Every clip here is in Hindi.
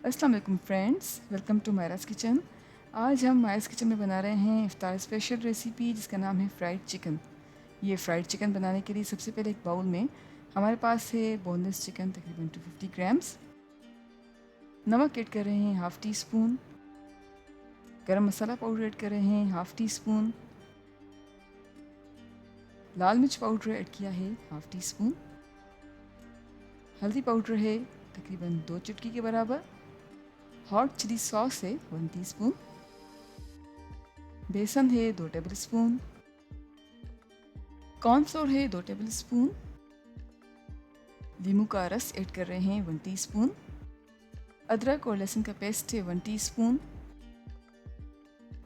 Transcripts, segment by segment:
अस्सलाम वालेकुम friends, welcome to Myra's kitchen. आज हम मायरास किचन में बना रहे हैं इफ्तार स्पेशल रेसिपी जिसका नाम है फ्राइड चिकन। ये फ्राइड चिकन बनाने के लिए सबसे पहले एक बाउल में हमारे पास है बोनलेस चिकन तकरीबन 250 ग्राम्स। नमक ऐड कर रहे हैं हाफ़ टी स्पून। गरम मसाला पाउडर ऐड कर रहे हैं हाफ़ टी स्पून। लाल मिर्च पाउडर ऐड किया है हाफ़ टी स्पून। हल्दी पाउडर है तकरीबन 2 चुटकी के बराबर। हॉट चिली सॉस है 1 टीस्पून। बेसन है 2 टेबल स्पून। कॉर्नफ्लोर है 2 टेबल स्पून। नींबू का रस ऐड कर रहे हैं 1 टीस्पून। अदरक और लहसुन का पेस्ट है 1 टीस्पून।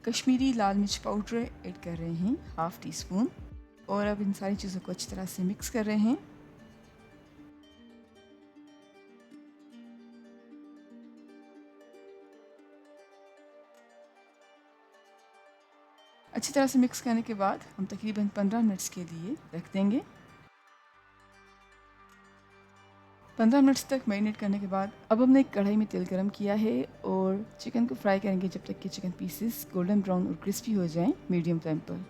कश्मीरी लाल मिर्च पाउडर ऐड कर रहे हैं हाफ़ टी स्पून। और अब इन सारी चीज़ों को अच्छी तरह से मिक्स कर रहे हैं। अच्छी तरह से मिक्स करने के बाद हम तकरीबन 15 मिनट्स के लिए रख देंगे। 15 मिनट्स तक मैरिनेट करने के बाद अब हमने एक कढ़ाई में तेल गरम किया है और चिकन को फ्राई करेंगे जब तक कि चिकन पीसेस गोल्डन ब्राउन और क्रिस्पी हो जाएं मीडियम फ्लेम पर।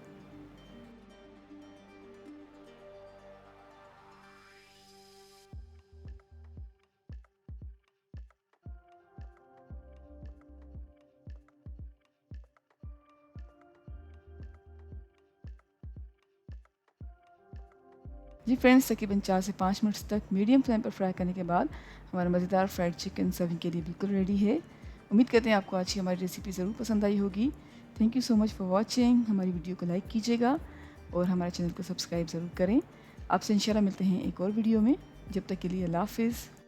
जी फ्रेंड्स, तकरीबन 4 से 5 मिनट्स तक मीडियम फ्लेम पर फ्राई करने के बाद हमारा मज़ेदार फ्राइड चिकन सर्विंग के लिए बिल्कुल रेडी है। उम्मीद करते हैं आपको आज की हमारी रेसिपी ज़रूर पसंद आई होगी। Thank you so much for watching. हमारी वीडियो को लाइक कीजिएगा और हमारे चैनल को सब्सक्राइब ज़रूर करें। आपसे इंशाल्लाह मिलते हैं एक और वीडियो में। जब तक के लिए अल्लाह हाफ़िज़।